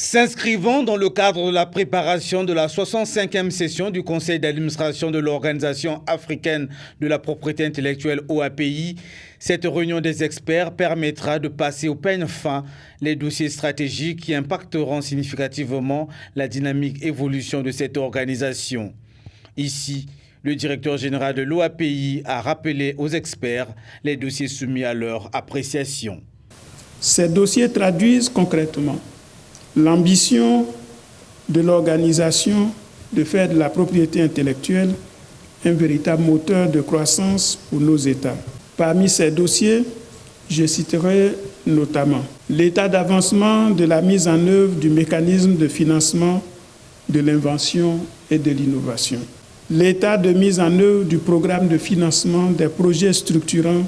S'inscrivant dans le cadre de la préparation de la 65e session du Conseil d'administration de l'Organisation africaine de la propriété intellectuelle OAPI, cette réunion des experts permettra de passer au peigne fin les dossiers stratégiques qui impacteront significativement la dynamique évolution de cette organisation. Ici, le directeur général de l'OAPI a rappelé aux experts les dossiers soumis à leur appréciation. Ces dossiers traduisent concrètement l'ambition de l'organisation de faire de la propriété intellectuelle un véritable moteur de croissance pour nos États. Parmi ces dossiers, je citerai notamment l'état d'avancement de la mise en œuvre du mécanisme de financement de l'invention et de l'innovation, l'état de mise en œuvre du programme de financement des projets structurants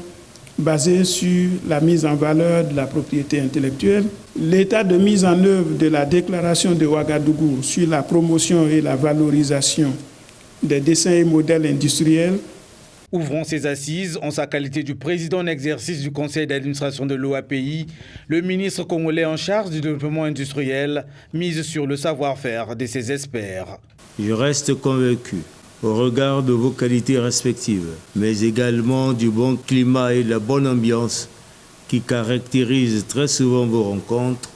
basés sur la mise en valeur de la propriété intellectuelle, l'état de mise en œuvre de la déclaration de Ouagadougou sur la promotion et la valorisation des dessins et modèles industriels. Ouvrant ces assises en sa qualité du président en exercice du conseil d'administration de l'OAPI, le ministre congolais en charge du développement industriel mise sur le savoir-faire de ses experts. Je reste convaincu, au regard de vos qualités respectives, mais également du bon climat et de la bonne ambiance qui caractérisent très souvent vos rencontres,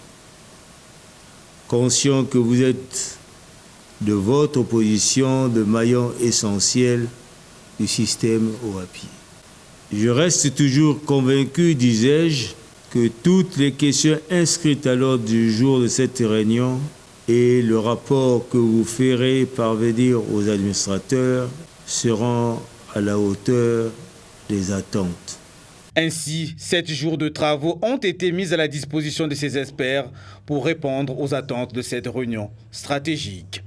conscient que vous êtes de votre position de maillon essentiel du système OAPI. Je reste toujours convaincu, disais-je, que toutes les questions inscrites à l'ordre du jour de cette réunion et le rapport que vous ferez parvenir aux administrateurs seront à la hauteur des attentes. Ainsi, 7 jours de travaux ont été mis à la disposition de ces experts pour répondre aux attentes de cette réunion stratégique.